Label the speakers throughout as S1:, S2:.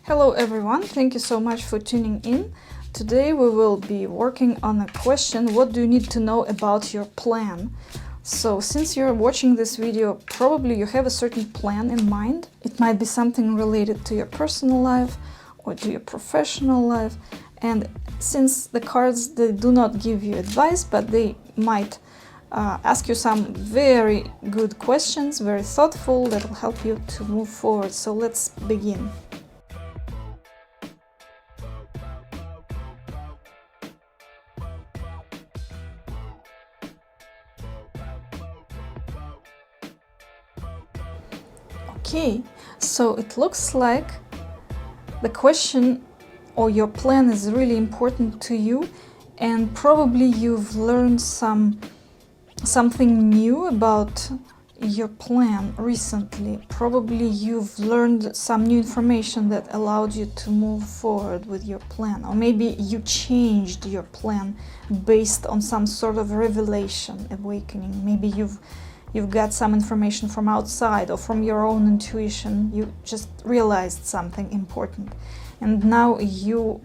S1: Hello everyone, thank you so much for tuning in. Today we will be working on a question: what do you need to know about your plan? So since you're watching this video, probably you have a certain plan in mind. It might be something related to your personal life or to your professional life. And since the cards, they do not give you advice, but they might ask you some very good questions, very thoughtful, that will help you to move forward. So let's begin. Okay, so it looks like the question or your plan is really important to you, and probably you've learned something new about your plan recently. Probably you've learned some new information that allowed you to move forward with your plan, or maybe you changed your plan based on some sort of revelation, awakening. Maybe you've got some information from outside or from your own intuition. You just realized something important, and now you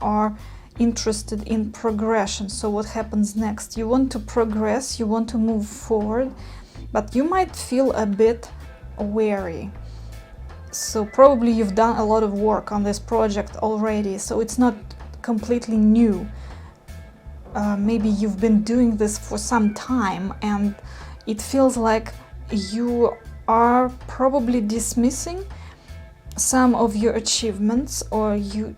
S1: are interested in progression. So what happens next? You want to progress, you want to move forward, but you might feel a bit wary. So probably you've done a lot of work on this project already, so it's not completely new. Maybe you've been doing this for some time, and it feels like you are probably dismissing some of your achievements, or you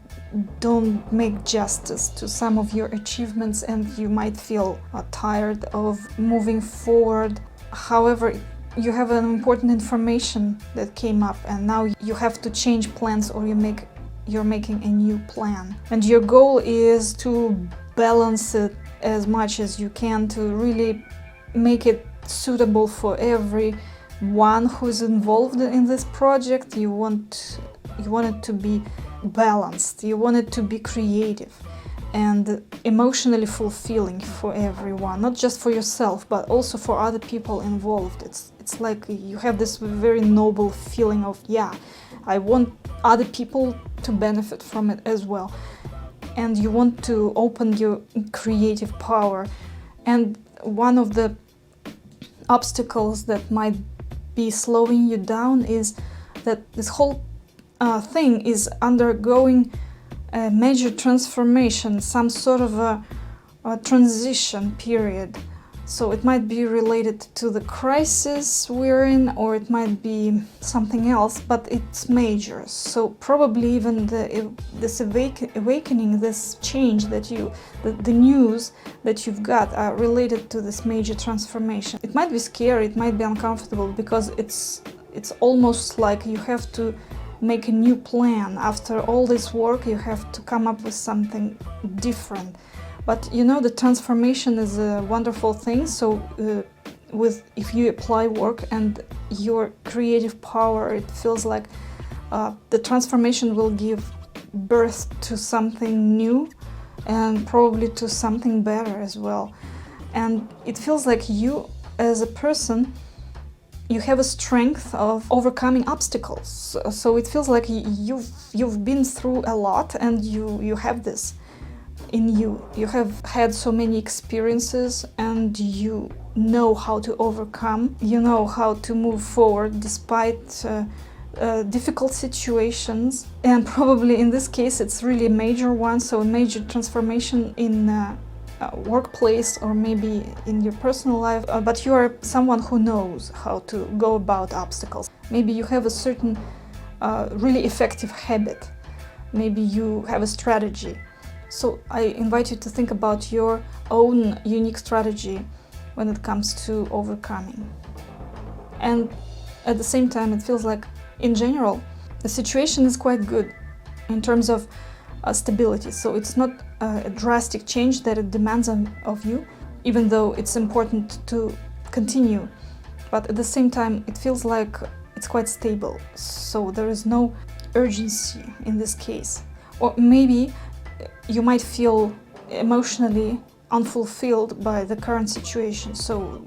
S1: don't make justice to some of your achievements, and you might feel tired of moving forward. However, you have an important information that came up, and now you have to change plans, or you're making a new plan. And your goal is to balance it as much as you can, to really make it suitable for everyone who's involved in this project. You want it to be balanced, you want it to be creative and emotionally fulfilling for everyone, not just for yourself but also for other people involved. It's like you have this very noble feeling of, yeah, I want other people to benefit from it as well, and you want to open your creative power. And one of the obstacles that might be slowing you down is that this whole thing is undergoing a major transformation, some sort of a transition period. So it might be related to the crisis we're in, or it might be something else, but it's major. So probably even this awakening, this change that the news that you've got are related to this major transformation. It might be scary, it might be uncomfortable, because it's almost like you have to make a new plan. After all this work, you have to come up with something different. But you know, the transformation is a wonderful thing. So if you apply work and your creative power, it feels like the transformation will give birth to something new, and probably to something better as well. And it feels like you as a person, you have a strength of overcoming obstacles. So it feels like you've been through a lot, and you have this in you. You have had so many experiences, and you know how to overcome, you know how to move forward despite difficult situations. And probably in this case it's really a major one, so a major transformation in workplace, or maybe in your personal life, but you are someone who knows how to go about obstacles. Maybe you have a certain really effective habit, maybe you have a strategy. So I invite you to think about your own unique strategy when it comes to overcoming. And at the same time, it feels like in general the situation is quite good in terms of stability. So it's not a drastic change that it demands of you, even though it's important to continue. But at the same time, it feels like it's quite stable. So there is no urgency in this case. Or maybe you might feel emotionally unfulfilled by the current situation. So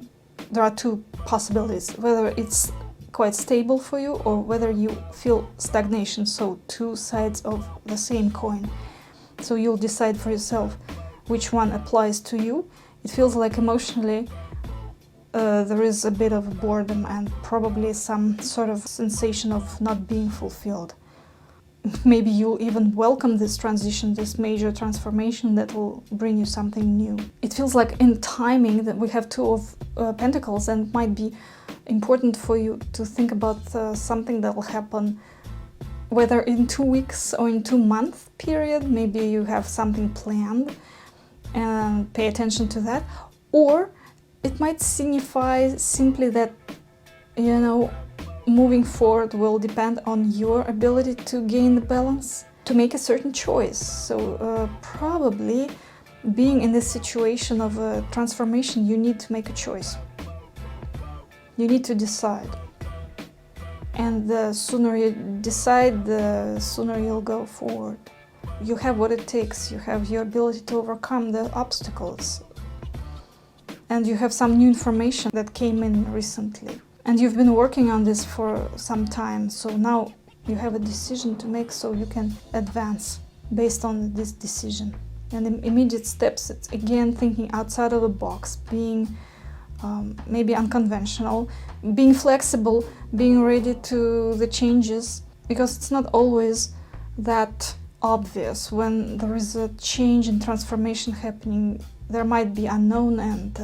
S1: there are two possibilities: whether it's quite stable for you or whether you feel stagnation, so two sides of the same coin. So you'll decide for yourself which one applies to you. It feels like emotionally there is a bit of boredom and probably some sort of sensation of not being fulfilled. Maybe you'll even welcome this transition, this major transformation that will bring you something new. It feels like in timing that we have Two of Pentacles, and it might be important for you to think about something that will happen whether in 2 weeks or in 2 month period. Maybe you have something planned and pay attention to that. Or it might signify simply that, you know, moving forward will depend on your ability to gain the balance, to make a certain choice. So probably being in this situation of a transformation, you need to make a choice. You need to decide. And the sooner you decide, the sooner you'll go forward. You have what it takes. You have your ability to overcome the obstacles. And you have some new information that came in recently. And you've been working on this for some time, so now you have a decision to make, so you can advance based on this decision. And the immediate steps, it's again thinking outside of the box, being maybe unconventional, being flexible, being ready to the changes, because it's not always that obvious. When there is a change and transformation happening, there might be unknown and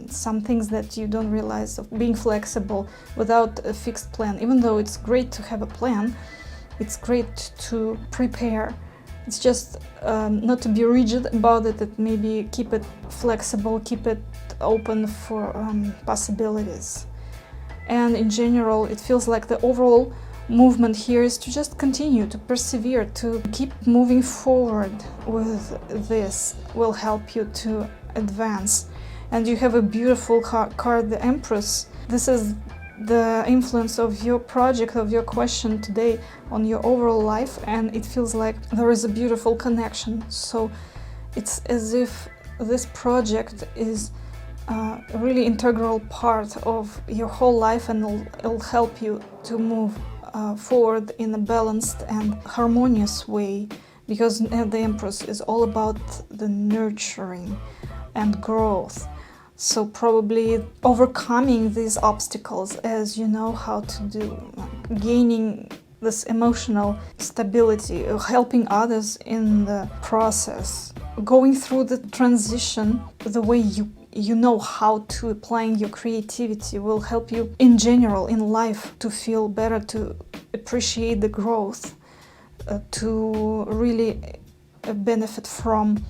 S1: some things that you don't realize. Of being flexible without a fixed plan. Even though it's great to have a plan, it's great to prepare. It's just not to be rigid about it, that maybe keep it flexible, keep it open for possibilities. And in general, it feels like the overall movement here is to just continue, to persevere, to keep moving forward with this will help you to advance. And you have a beautiful card, the Empress. This is the influence of your project, of your question today on your overall life, and it feels like there is a beautiful connection. So it's as if this project is a really integral part of your whole life, and it'll help you to move forward in a balanced and harmonious way, because the Empress is all about the nurturing and growth. So probably overcoming these obstacles as you know how to do, gaining this emotional stability, helping others in the process, going through the transition the way you know how to. Applying your creativity will help you in general in life to feel better, to appreciate the growth, to really benefit from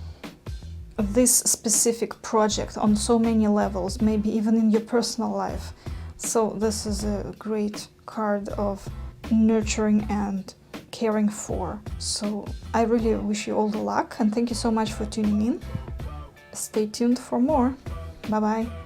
S1: this specific project on so many levels, maybe even in your personal life. So this is a great card of nurturing and caring for. So I really wish you all the luck, and thank you so much for tuning in. Stay tuned for more. Bye bye.